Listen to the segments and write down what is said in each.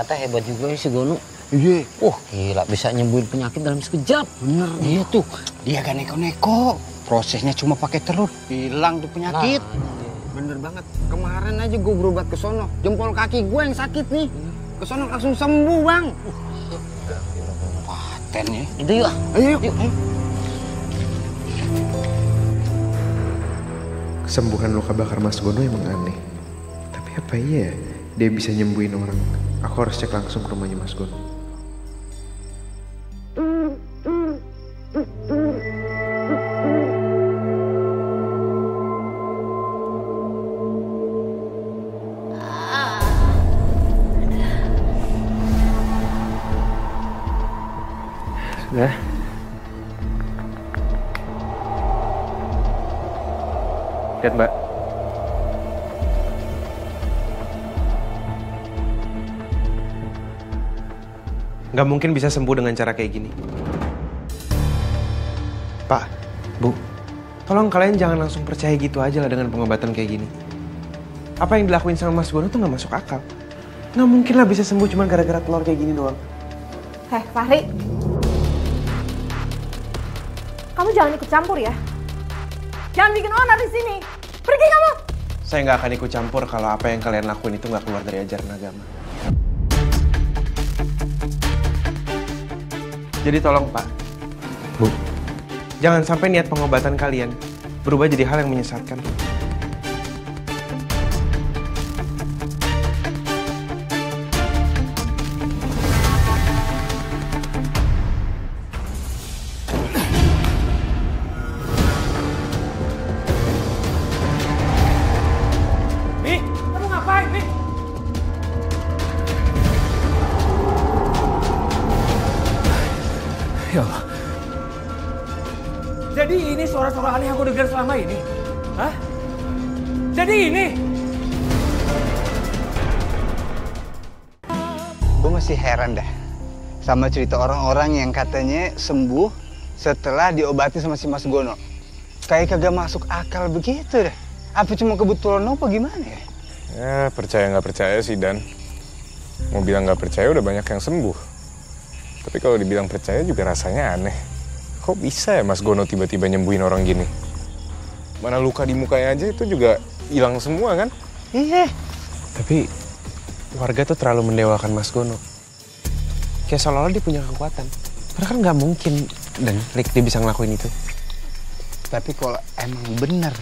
ternyata hebat juga si Gono. Iya. Gila bisa nyembuhin penyakit dalam sekejap. Bener. Iya tuh. Dia gak neko-neko. Prosesnya cuma pakai telur. Hilang tuh penyakit. Bener banget. Kemarin aja gue berobat ke sono. Jempol kaki gue yang sakit nih. Ke sono langsung sembuh, Bang. Paten ya. Itu yuk. Ayo. Kesembuhan luka bakar Mas Gono emang aneh. Tapi apa iya dia bisa nyembuhin orang? Aku harus cek langsung ke rumahnya Mas Gono. Nah. Lihat Mbak. Nggak mungkin bisa sembuh dengan cara kayak gini. Pak, Bu, tolong kalian jangan langsung percaya gitu aja lah dengan pengobatan kayak gini. Apa yang dilakuin sama Mas Gono tuh nggak masuk akal. Nggak mungkin lah bisa sembuh cuma gara-gara telur kayak gini doang. Fahri. Kamu jangan ikut campur ya. Jangan bikin onar di sini. Pergi kamu. Saya nggak akan ikut campur kalau apa yang kalian lakuin itu nggak keluar dari ajaran agama. Jadi tolong Pak, Bu, jangan sampai niat pengobatan kalian berubah jadi hal yang menyesatkan. Ya Allah. Jadi ini suara-suara aneh yang aku dengar selama ini? Hah? Jadi ini? Gue masih heran dah sama cerita orang-orang yang katanya sembuh setelah diobati sama si Mas Gono. Kayak kagak masuk akal begitu dah. Apa cuma kebetulan apa gimana ya? Ya percaya nggak percaya sih Dan. Mau bilang nggak percaya udah banyak yang sembuh. Tapi kalau dibilang percaya juga rasanya aneh. Kok bisa ya Mas Gono tiba-tiba nyembuhin orang gini? Mana luka di mukanya aja itu juga hilang semua kan? Iya. Tapi warga tuh terlalu mendewakan Mas Gono. Kayak seolah-olah dia punya kekuatan. Padahal kan nggak mungkin dan dia bisa ngelakuin itu. Tapi kalau emang bener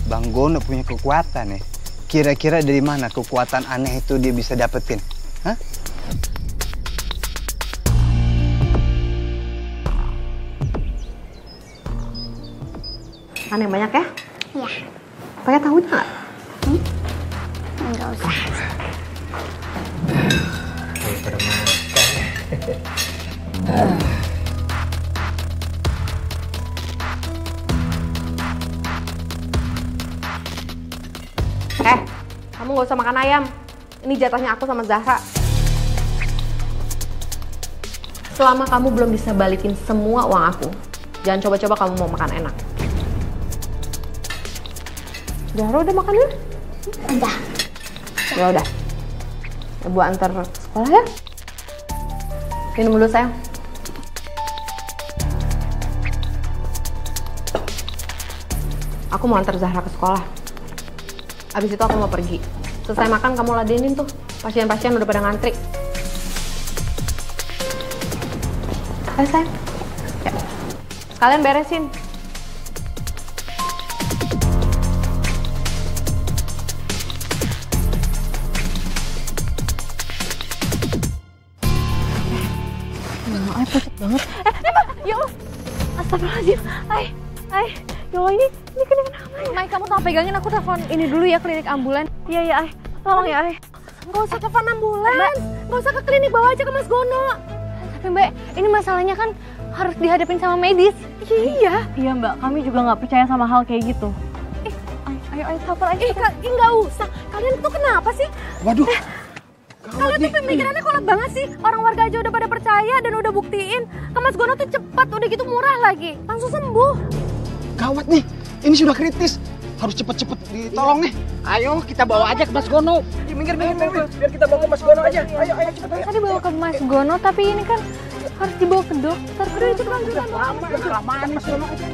Bang Gono punya kekuatan ya, kira-kira dari mana kekuatan aneh itu dia bisa dapetin? Hah? Aneh banyak ya? Iya. Pakai tahu nggak? Enggak usah. Kamu nggak usah makan ayam. Ini jatahnya aku sama Zahra. Selama kamu belum bisa balikin semua uang aku, jangan coba-coba kamu mau makan enak. Zahra udah makan ya? Udah. Ya udah. Ibu antar ke sekolah ya. Minum dulu sayang. Aku mau antar Zahra ke sekolah. Abis itu aku mau pergi. Selesai makan kamu ladenin tuh. Pasien-pasien udah pada ngantri. Ayo sayang. Ya. Sekalian beresin. Ay, pucat banget. Ya Allah. Astagfirullahaladzim. Ay. Ya Allah, ini kenapa? Mai, kamu tolong pegangin, aku telepon ini dulu ya, klinik ambulan. Iya, Ay. Tolong ya, Ay. Nggak usah telepon ambulans. Nggak usah ke klinik, bawa aja ke Mas Gono. Tapi Mbak, ini masalahnya kan harus dihadapin sama medis. Iya. Iya Mbak, kami juga nggak percaya sama hal kayak gitu. Ayo, telepon aja. Nggak usah. Kalian tuh kenapa sih? Waduh. Kalian tuh pemikirannya kolot banget sih. Orang warga aja udah pada percaya dan udah buktiin. Ke Mas Gono tuh cepat, udah gitu murah lagi. Langsung sembuh. Gawat nih, ini sudah kritis. harus cepet-cepet ditolong nih. Ayo kita bawa aja ke Mas Gono. Minggir, biar kita bawa ke Mas Gono aja. Ayo, cepet. Tadi bawa ke Mas Gono, tapi ini kan harus dibawa ke dokter. Udah cepetan. Kelamaan Mas Gono aja.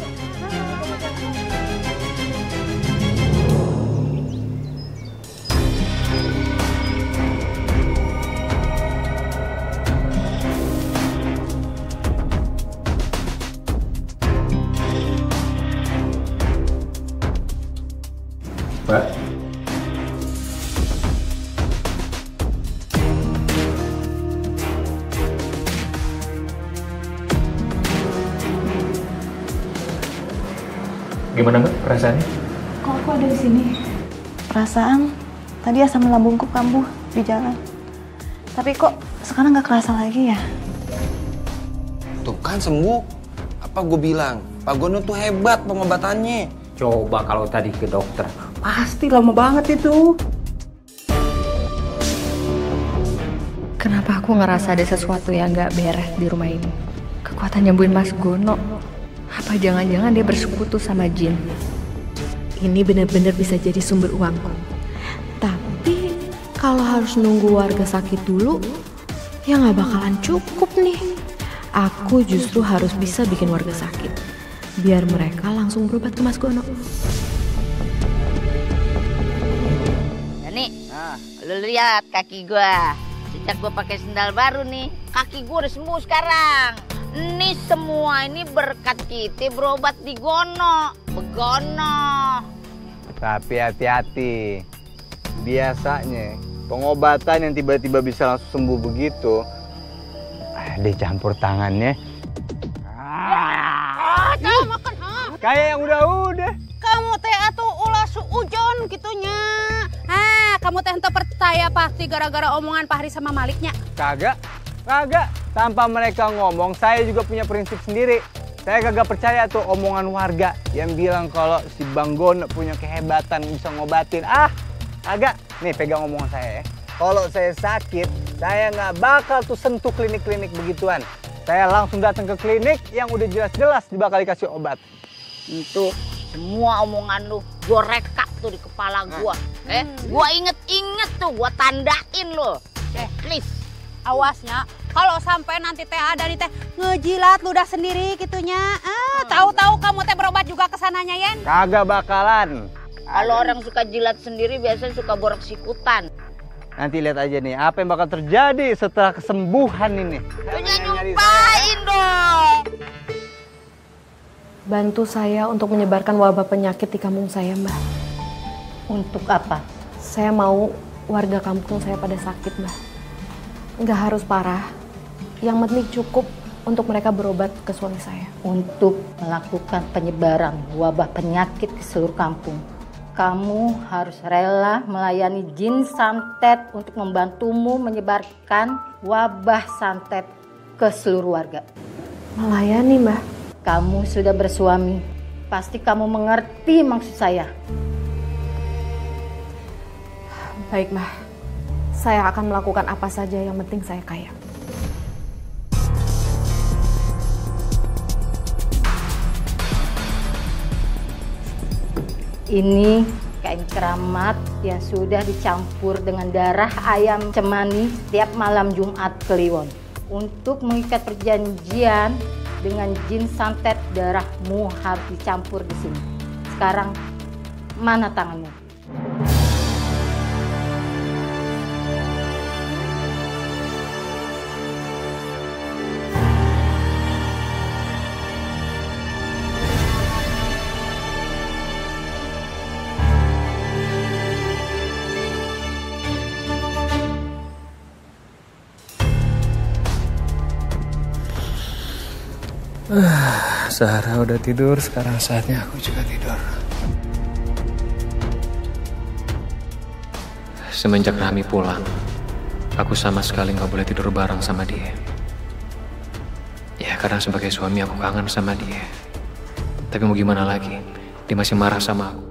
Mbak. Gimana Mbak perasaannya? Kok aku ada di sini? Perasaan tadi asam lambungku kambuh di jalan. Tapi kok sekarang nggak kerasa lagi ya? Tuh kan sembuh. Apa gue bilang? Pak Gono tuh hebat pengobatannya. Coba kalau tadi ke dokter, pasti lama banget itu. Kenapa aku ngerasa ada sesuatu yang gak beres di rumah ini? Kekuatan nyembuhin Mas Gono. Apa jangan-jangan dia bersekutu sama jin? Ini benar-benar bisa jadi sumber uangku. Tapi kalau harus nunggu warga sakit dulu, ya nggak bakalan cukup nih. Aku justru harus bisa bikin warga sakit. Biar mereka langsung berobat ke Mas Gono. Nih, lu lihat kaki gua. Sejak gua pakai sendal baru nih, kaki gua udah sembuh sekarang. Ini semua ini berkat kita berobat di Gono, Begono. Tapi hati-hati. Biasanya pengobatan yang tiba-tiba bisa langsung sembuh begitu, dicampur tangannya. Kayak yang udah-udah. Kamu teh atuh ulah suujon gitunya. Kamu teh ente percaya pasti gara-gara omongan Fahri sama Maliknya. Kagak. Tanpa mereka ngomong, saya juga punya prinsip sendiri. Saya kagak percaya tuh omongan warga yang bilang kalau si Bang Gono punya kehebatan bisa ngobatin. Kagak. Nih pegang omongan saya ya. Kalau saya sakit, saya nggak bakal tuh sentuh klinik-klinik begituan. Saya langsung datang ke klinik yang udah jelas-jelas bakal dikasih obat. Untuk semua omongan lu, gue rekap tuh di kepala gue. Gue inget-inget tuh, gue tandain lo. Please. Awasnya, kalau sampai nanti teh ada nih teh ngejilat ludah sendiri gitunya. Tahu-tahu kamu teh berobat juga ke sananya, Yen? Kagak bakalan. Kalau orang suka jilat sendiri biasanya suka borok sikutan. Nanti lihat aja nih, apa yang bakal terjadi setelah kesembuhan ini. Nyumpain dong. Bantu saya untuk menyebarkan wabah penyakit di kampung saya, Mbak. Untuk apa? Saya mau warga kampung saya pada sakit, Mbak. Nggak harus parah. Yang penting cukup untuk mereka berobat ke suami saya. Untuk melakukan penyebaran wabah penyakit ke seluruh kampung, kamu harus rela melayani jin santet untuk membantumu menyebarkan wabah santet ke seluruh warga. Melayani, Mbak? Kamu sudah bersuami, pasti kamu mengerti maksud saya. Baik, Mbak. Saya akan melakukan apa saja yang penting saya kaya. Ini kain keramat yang sudah dicampur dengan darah ayam cemani setiap malam Jumat Kliwon. Untuk mengikat perjanjian dengan jin santet, darahmu harus dicampur di sini. Sekarang, mana tanganmu? Zahra udah tidur, sekarang saatnya aku juga tidur. Semenjak Rahmi pulang, aku sama sekali nggak boleh tidur bareng sama dia. Ya karena sebagai suami aku kangen sama dia. Tapi mau gimana lagi, dia masih marah sama aku.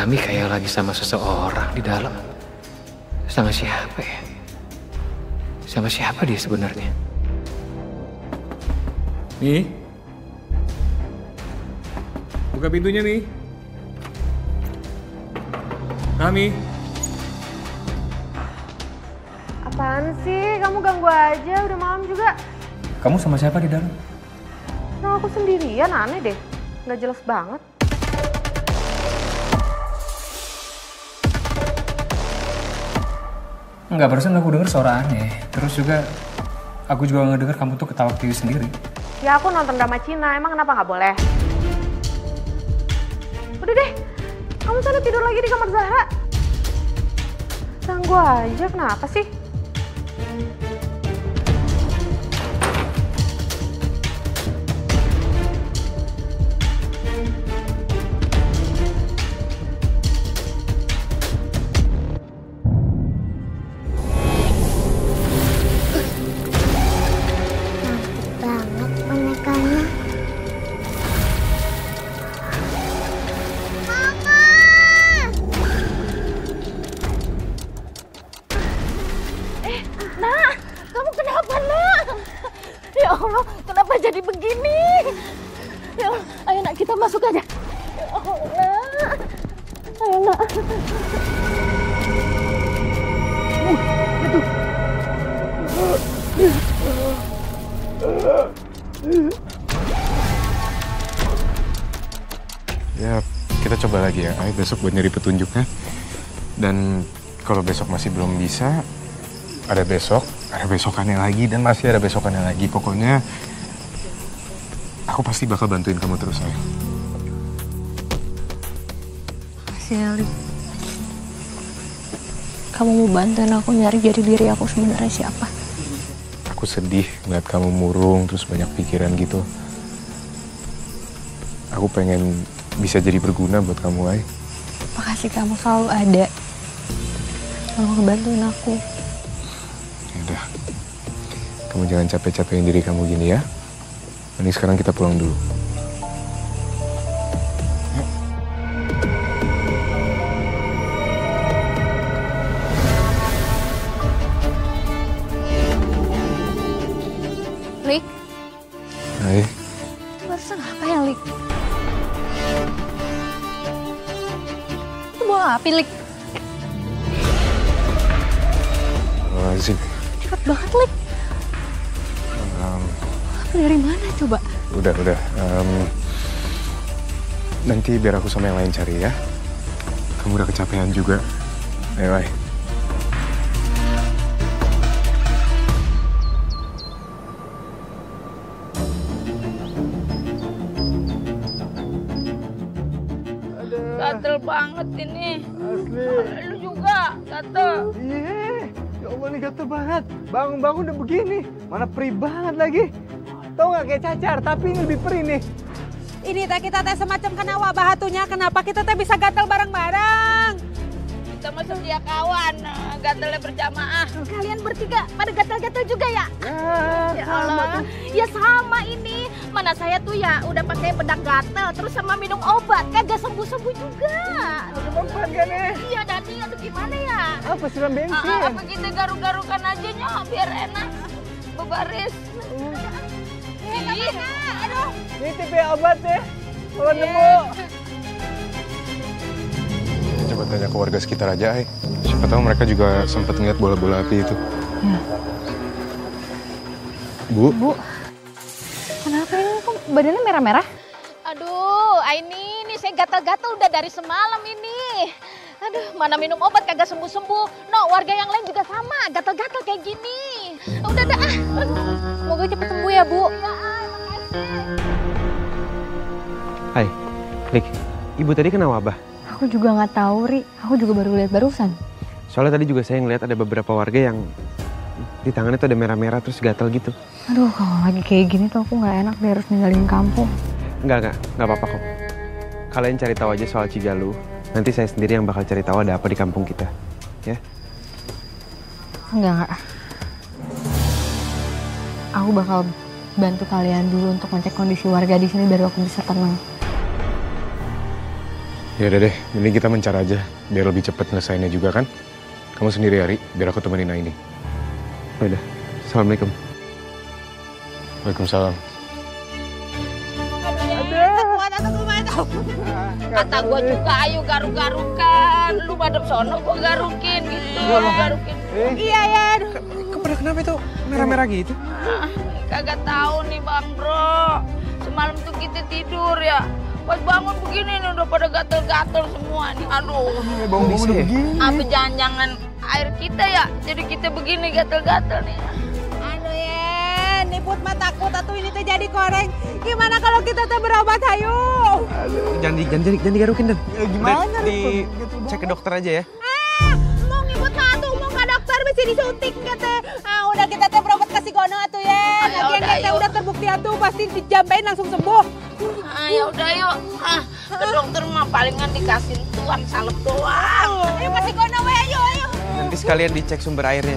Kami kayak lagi sama seseorang di dalam. Sama siapa ya? Sama siapa dia sebenarnya? Mi? Buka pintunya, Mi. Kami. Apaan sih? Kamu ganggu aja, udah malam juga. Kamu sama siapa di dalam? Nah, aku sendirian, aneh deh. Nggak jelas banget. Enggak, barusan aku denger suara aneh. Terus juga, aku juga ngedenger kamu tuh ketawa TV sendiri. Ya aku nonton drama Cina, emang kenapa nggak boleh? Udah deh, kamu sana tidur lagi di kamar Zahra. Ganggu aja, kenapa sih? Masuk aja. Oh, nak. Ayo, nak. Ya, kita coba lagi ya. Ayo besok buat nyari petunjuknya. Dan kalau besok masih belum bisa, ada besokannya lagi, dan masih ada besokannya lagi. Pokoknya, aku pasti bakal bantuin kamu terus, sayang. Makasih, kamu mau bantuin aku nyari jadi diri aku sebenarnya siapa? Aku sedih ngeliat kamu murung, terus banyak pikiran gitu. Aku pengen bisa jadi berguna buat kamu, Ay. Makasih, kamu selalu ada. Kamu ngebantuin aku. Yaudah, kamu jangan capek-capekin diri kamu gini ya. Ini sekarang kita pulang dulu. Lik? Hai. Itu barusan apa ya, Lik? Itu bola api, Lik? Lazim. Cepet banget, Lik. Dari mana coba? Udah. Nanti biar aku sama yang lain cari ya. Kamu udah kecapean juga. Ayo, Ay. Gatel banget ini. Asli. Lu juga gatel. Iya. Ya Allah, ini gatel banget. Bangun-bangun udah begini. Mana perih banget lagi. Tau gak kayak cacar, tapi ini lebih perih nih. Ini teh kita teh semacam kena wabah hatunya. Kenapa kita teh bisa gatel bareng-bareng? Kita mah sedia kawan, gatelnya berjamaah. Kalian bertiga pada gatel-gatel juga ya? Ya Allah, ya sama ini. Mana saya tuh ya udah pakai bedak gatel, terus sama minum obat, kagak sembuh-sembuh juga. Minum obat kan ya? Iya, Dani, aduh gimana ya? Apa, siram bensin? Apa kita garuk-garukan aja nyok, biar enak. Bebaris. Aduh. Nitip ya obat ya, kalau nemu. Coba tanya ke warga sekitar aja, Ay. Siapa tahu mereka juga sempat ngeliat bola-bola api itu. Ya. Bu? Kenapa ini kok badannya merah-merah? Aduh, Aini, ini saya gatal-gatal udah dari semalam ini. Aduh, mana minum obat kagak sembuh-sembuh. No, warga yang lain juga sama, gatal-gatal kayak gini. Udah dah. Semoga cepet sembuh ya, Bu. Hai, Lik. Ibu tadi kena wabah. Aku juga nggak tahu, Ri. Aku juga baru lihat barusan. Soalnya tadi juga saya ngeliat ada beberapa warga yang di tangannya tuh ada merah-merah terus gatal gitu. Aduh, kalau lagi kayak gini tuh aku nggak enak deh harus ninggalin kampung. Nggak apa-apa kok. Kalian cari tahu aja soal Cigaluh. Nanti saya sendiri yang bakal cari tahu ada apa di kampung kita, ya? Enggak. Aku bakal bantu kalian dulu untuk ngecek kondisi warga di sini baru aku bisa tenang. Ya udah deh, mending kita mencar aja, biar lebih cepat nyelesainnya juga kan. Kamu sendiri Ari, biar aku temenin Aini. Udah, assalamualaikum. Waalaikumsalam. Kata gue juga ayo garuk-garukan. Lu madep sono gue garukin gitu. Garukin. Iya ya. Kenapa itu merah-merah gitu? Kagak tahu nih Bang Bro. Semalam tuh kita tidur ya. Pas bangun begini nih udah pada gatel-gatel semua nih. Aduh. Bau begini. Apa jangan-jangan air kita ya? Jadi kita begini gatel-gatel nih. Aduh ya, niput mah takut atau ini tuh jadi koreng. Gimana kalau kita tuh berobat ayo? Jangan digarukin, Dan. Ya, gimana? Cek ke dokter aja ya. Mau ngibut satu, mau ke dokter mesti disuntik kata. Udah kita tuh berobat kasih gono atuh ya. Lagian kita udah terbukti atuh pasti dijampein langsung sembuh. Ya udah yuk. Ke dokter mah palingan dikasih tuan salep doang. Ayo kasih gono we ayo. Nanti sekalian dicek sumber airnya.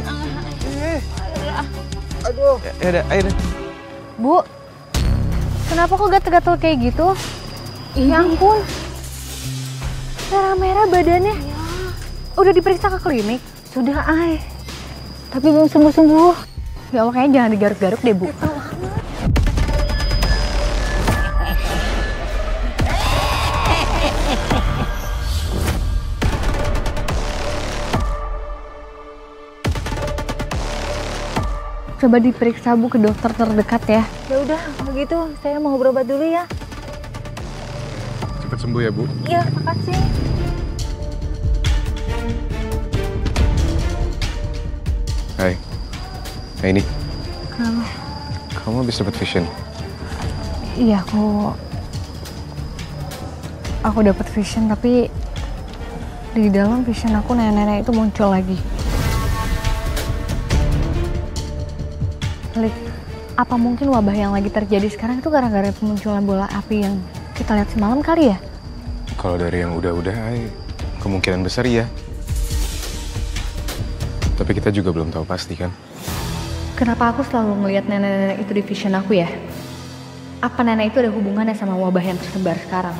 Aduh. Ya udah, ayo. Bu, kenapa kok gatel-gatel kayak gitu? Ya ampun. Merah-merah badannya. Udah diperiksa ke klinik? Sudah, Ay. Tapi belum sembuh-sembuh. Ya Allah, kayaknya jangan digaruk-garuk deh, Bu. Coba diperiksa Bu ke dokter terdekat ya. Ya udah, begitu saya mau berobat dulu ya. Cepat sembuh ya, Bu. Iya, makasih. Hai. Hai ini. Kenapa? Kamu habis dapat vision. Iya, aku dapat vision, tapi di dalam vision aku nenek-nenek itu muncul lagi. Lik, apa mungkin wabah yang lagi terjadi sekarang itu gara-gara kemunculan bola api yang kita lihat semalam kali ya? Kalau dari yang udah-udah, kemungkinan besar iya. Tapi kita juga belum tahu pasti kan. Kenapa aku selalu ngelihat nenek-nenek itu di vision aku ya? Apa nenek itu ada hubungannya sama wabah yang tersebar sekarang?